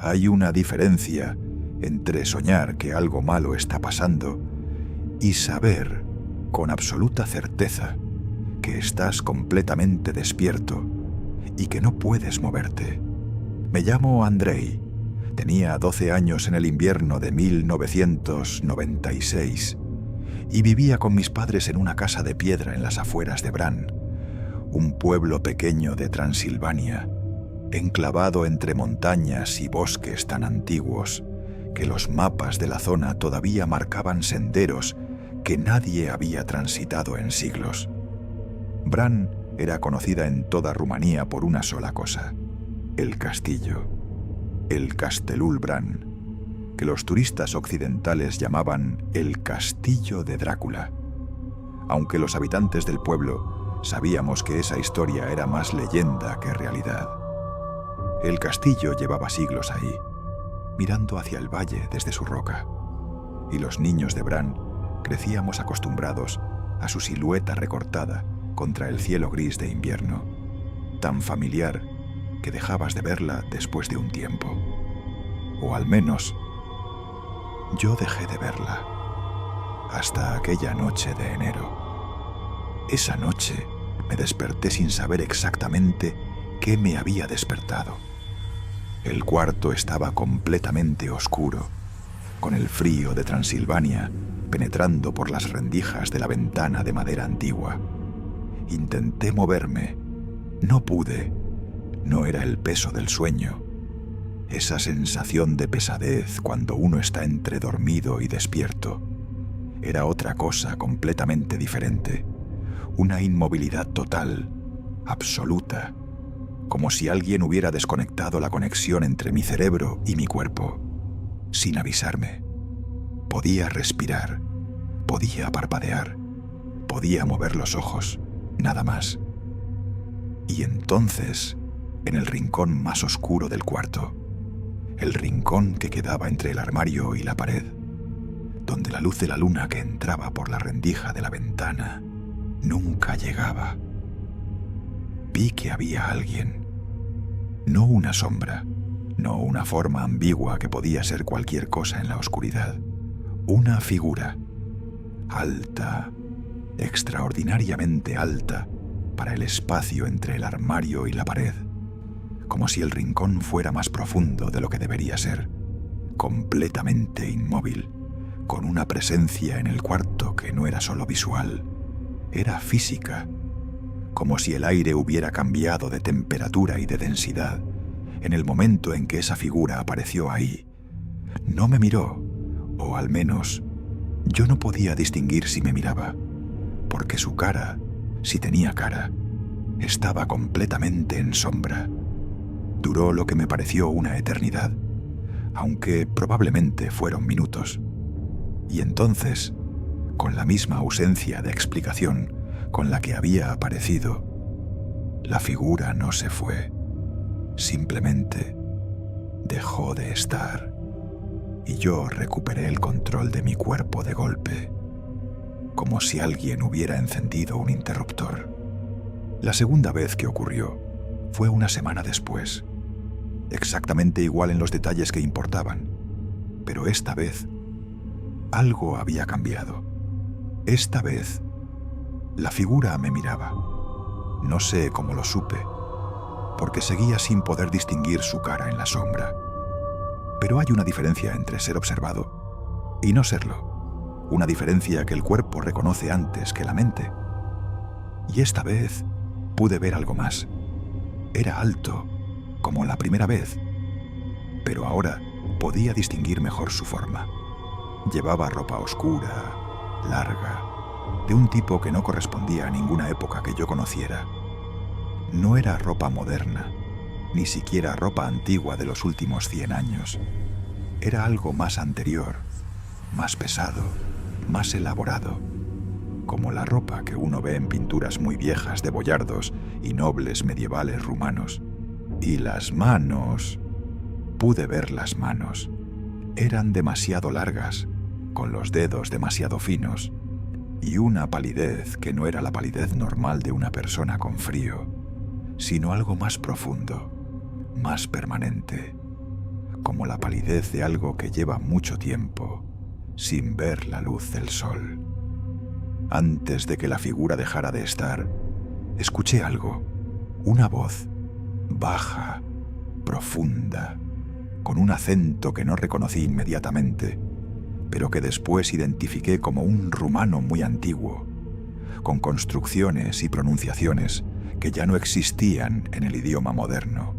Hay una diferencia entre soñar que algo malo está pasando y saber con absoluta certeza que estás completamente despierto y que no puedes moverte. Me llamo Andrei. Tenía 12 años en el invierno de 1996 y vivía con mis padres en una casa de piedra en las afueras de Bran, un pueblo pequeño de Transilvania, enclavado entre montañas y bosques tan antiguos que los mapas de la zona todavía marcaban senderos que nadie había transitado en siglos. Bran era conocida en toda Rumanía por una sola cosa: el castillo, el Castelul Bran, que los turistas occidentales llamaban el Castillo de Drácula, aunque los habitantes del pueblo sabíamos que esa historia era más leyenda que realidad. El castillo llevaba siglos ahí, mirando hacia el valle desde su roca, y los niños de Bran crecíamos acostumbrados a su silueta recortada contra el cielo gris de invierno, tan familiar que dejabas de verla después de un tiempo. O al menos, yo dejé de verla hasta aquella noche de enero. Esa noche me desperté sin saber exactamente qué me había despertado. El cuarto estaba completamente oscuro, con el frío de Transilvania penetrando por las rendijas de la ventana de madera antigua. Intenté moverme. No pude. No era el peso del sueño. Esa sensación de pesadez cuando uno está entre dormido y despierto. Era otra cosa completamente diferente. Una inmovilidad total, absoluta, como si alguien hubiera desconectado la conexión entre mi cerebro y mi cuerpo, sin avisarme. Podía respirar, podía parpadear, podía mover los ojos, nada más. Y entonces, en el rincón más oscuro del cuarto, el rincón que quedaba entre el armario y la pared, donde la luz de la luna que entraba por la rendija de la ventana nunca llegaba, vi que había alguien, no una sombra, no una forma ambigua que podía ser cualquier cosa en la oscuridad, una figura, alta, extraordinariamente alta para el espacio entre el armario y la pared, como si el rincón fuera más profundo de lo que debería ser, completamente inmóvil, con una presencia en el cuarto que no era solo visual, era física, como si el aire hubiera cambiado de temperatura y de densidad en el momento en que esa figura apareció ahí. No me miró, o al menos yo no podía distinguir si me miraba, porque su cara, si tenía cara, estaba completamente en sombra. Duró lo que me pareció una eternidad, aunque probablemente fueron minutos. Y entonces, con la misma ausencia de explicación con la que había aparecido, la figura no se fue, simplemente dejó de estar, y yo recuperé el control de mi cuerpo de golpe, como si alguien hubiera encendido un interruptor. La segunda vez que ocurrió fue una semana después, exactamente igual en los detalles que importaban, pero esta vez algo había cambiado. Esta vez la figura me miraba. No sé cómo lo supe, porque seguía sin poder distinguir su cara en la sombra. Pero hay una diferencia entre ser observado y no serlo, una diferencia que el cuerpo reconoce antes que la mente. Y esta vez pude ver algo más. Era alto, como la primera vez, pero ahora podía distinguir mejor su forma. Llevaba ropa oscura, larga, de un tipo que no correspondía a ninguna época que yo conociera. No era ropa moderna, ni siquiera ropa antigua de los últimos 100 años. Era algo más anterior, más pesado, más elaborado, como la ropa que uno ve en pinturas muy viejas de boyardos y nobles medievales rumanos. Y las manos, pude ver las manos. Eran demasiado largas, con los dedos demasiado finos, y una palidez que no era la palidez normal de una persona con frío, sino algo más profundo, más permanente, como la palidez de algo que lleva mucho tiempo sin ver la luz del sol. Antes de que la figura dejara de estar, escuché algo, una voz, baja, profunda, con un acento que no reconocí inmediatamente, pero que después identifiqué como un rumano muy antiguo, con construcciones y pronunciaciones que ya no existían en el idioma moderno.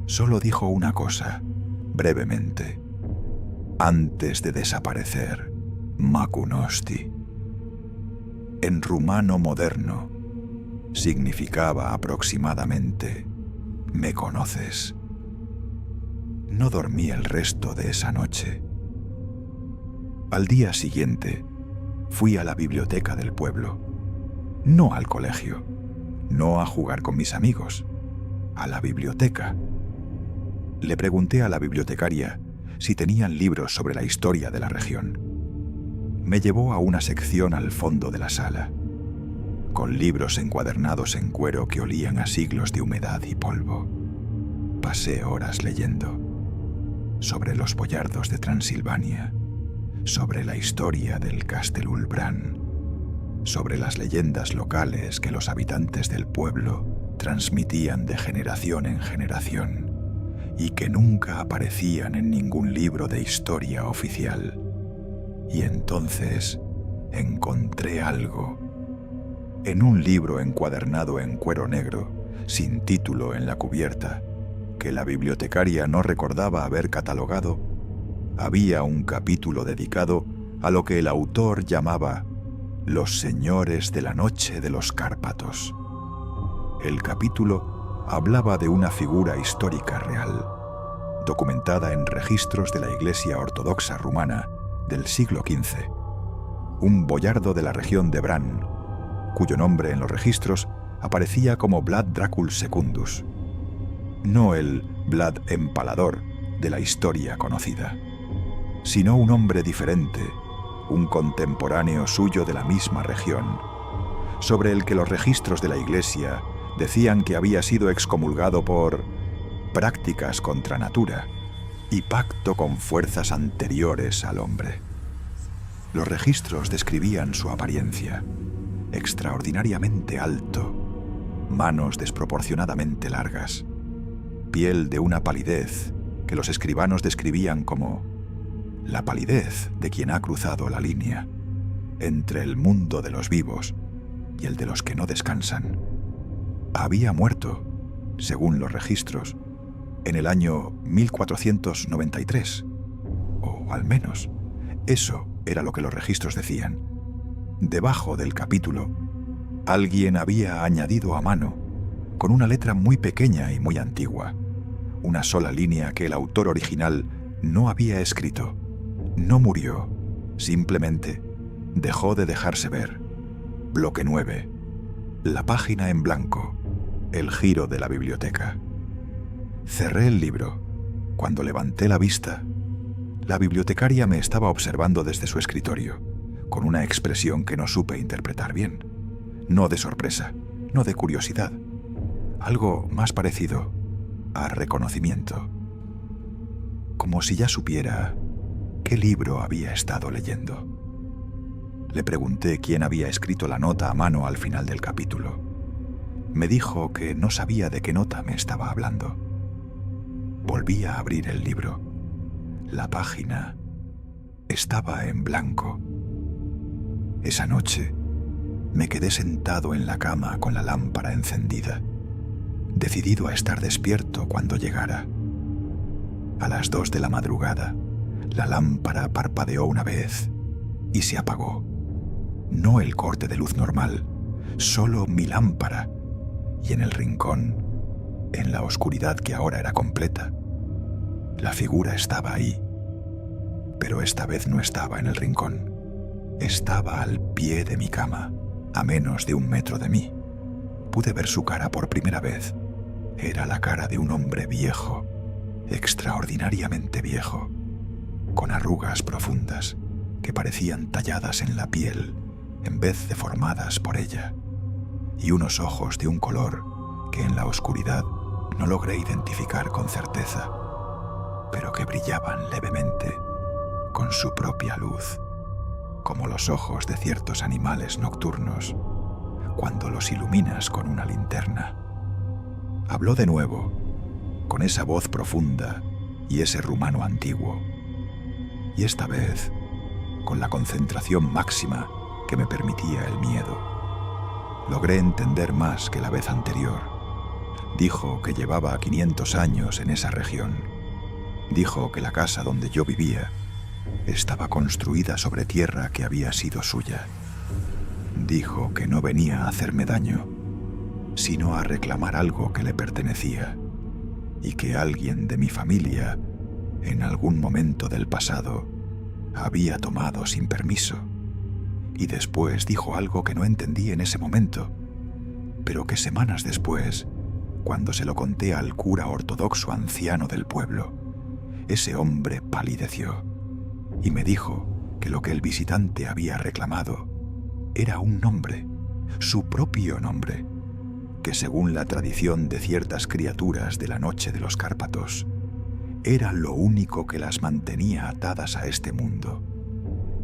Solo dijo una cosa, brevemente: antes de desaparecer, Makunosti. En rumano moderno, significaba aproximadamente: ¿me conoces? No dormí el resto de esa noche. Al día siguiente, fui a la biblioteca del pueblo. No al colegio, no a jugar con mis amigos, a la biblioteca. Le pregunté a la bibliotecaria si tenían libros sobre la historia de la región. Me llevó a una sección al fondo de la sala, con libros encuadernados en cuero que olían a siglos de humedad y polvo. Pasé horas leyendo sobre los boyardos de Transilvania, sobre la historia del Castelulbran, sobre las leyendas locales que los habitantes del pueblo transmitían de generación en generación y que nunca aparecían en ningún libro de historia oficial. Y entonces encontré algo. En un libro encuadernado en cuero negro, sin título en la cubierta, que la bibliotecaria no recordaba haber catalogado, había un capítulo dedicado a lo que el autor llamaba Los Señores de la Noche de los Cárpatos. El capítulo hablaba de una figura histórica real, documentada en registros de la Iglesia Ortodoxa Rumana del siglo XV, un boyardo de la región de Bran, cuyo nombre en los registros aparecía como Vlad Dracul Secundus, no el Vlad Empalador de la historia conocida, sino un hombre diferente, un contemporáneo suyo de la misma región, sobre el que los registros de la Iglesia decían que había sido excomulgado por prácticas contra natura y pacto con fuerzas anteriores al hombre. Los registros describían su apariencia: extraordinariamente alto, manos desproporcionadamente largas, piel de una palidez que los escribanos describían como la palidez de quien ha cruzado la línea entre el mundo de los vivos y el de los que no descansan. Había muerto, según los registros, en el año 1493, o al menos eso era lo que los registros decían. Debajo del capítulo, alguien había añadido a mano, con una letra muy pequeña y muy antigua, una sola línea que el autor original no había escrito. No murió, simplemente dejó de dejarse ver. Bloque 9. La página en blanco. El giro de la biblioteca. Cerré el libro. Cuando levanté la vista, la bibliotecaria me estaba observando desde su escritorio, con una expresión que no supe interpretar bien. No de sorpresa, no de curiosidad. Algo más parecido a reconocimiento. Como si ya supiera qué libro había estado leyendo. Le pregunté quién había escrito la nota a mano al final del capítulo. Me dijo que no sabía de qué nota me estaba hablando. Volví a abrir el libro. La página estaba en blanco. Esa noche me quedé sentado en la cama con la lámpara encendida, decidido a estar despierto cuando llegara. A las 2 de la madrugada, la lámpara parpadeó una vez y se apagó. No el corte de luz normal, solo mi lámpara, y en el rincón, en la oscuridad que ahora era completa, la figura estaba ahí, pero esta vez no estaba en el rincón. Estaba al pie de mi cama, a menos de 1 metro de mí. Pude ver su cara por primera vez. Era la cara de un hombre viejo, extraordinariamente viejo, con arrugas profundas que parecían talladas en la piel en vez de formadas por ella, y unos ojos de un color que en la oscuridad no logré identificar con certeza. pero que brillaban levemente, con su propia luz, como los ojos de ciertos animales nocturnos, cuando los iluminas con una linterna. Habló de nuevo, con esa voz profunda y ese rumano antiguo, y esta vez con la concentración máxima que me permitía el miedo. Logré entender más que la vez anterior. Dijo que llevaba 500 años en esa región. Dijo que la casa donde yo vivía estaba construida sobre tierra que había sido suya. Dijo que no venía a hacerme daño, sino a reclamar algo que le pertenecía, y que alguien de mi familia, en algún momento del pasado, había tomado sin permiso. Y después dijo algo que no entendí en ese momento, pero que semanas después, cuando se lo conté al cura ortodoxo anciano del pueblo, ese hombre palideció y me dijo que lo que el visitante había reclamado era un nombre, su propio nombre, que según la tradición de ciertas criaturas de la noche de los Cárpatos, era lo único que las mantenía atadas a este mundo,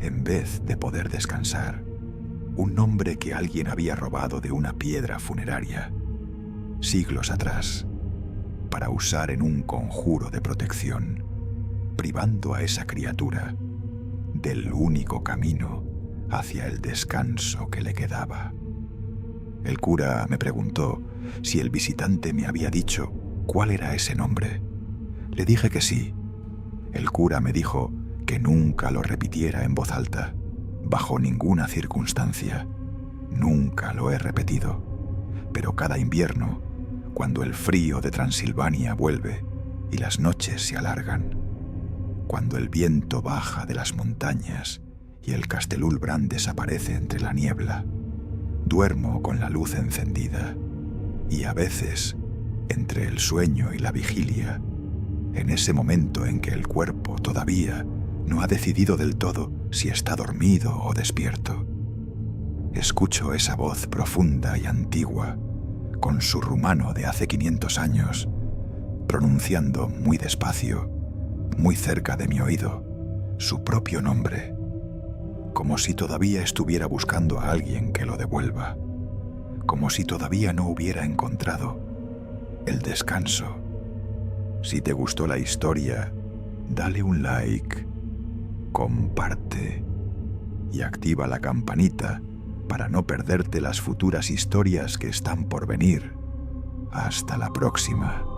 en vez de poder descansar. Un nombre que alguien había robado de una piedra funeraria, siglos atrás, para usar en un conjuro de protección, privando a esa criatura del único camino hacia el descanso que le quedaba. El cura me preguntó si el visitante me había dicho cuál era ese nombre. Le dije que sí. El cura me dijo que nunca lo repitiera en voz alta, bajo ninguna circunstancia. Nunca lo he repetido, pero cada invierno, cuando el frío de Transilvania vuelve y las noches se alargan, cuando el viento baja de las montañas y el Castelulbran desaparece entre la niebla, duermo con la luz encendida y a veces, entre el sueño y la vigilia, en ese momento en que el cuerpo todavía no ha decidido del todo si está dormido o despierto, escucho esa voz profunda y antigua, con su rumano de hace 500 años, pronunciando muy despacio, muy cerca de mi oído, su propio nombre, como si todavía estuviera buscando a alguien que lo devuelva, como si todavía no hubiera encontrado el descanso. Si te gustó la historia, dale un like, comparte y activa la campanita para no perderte las futuras historias que están por venir. Hasta la próxima.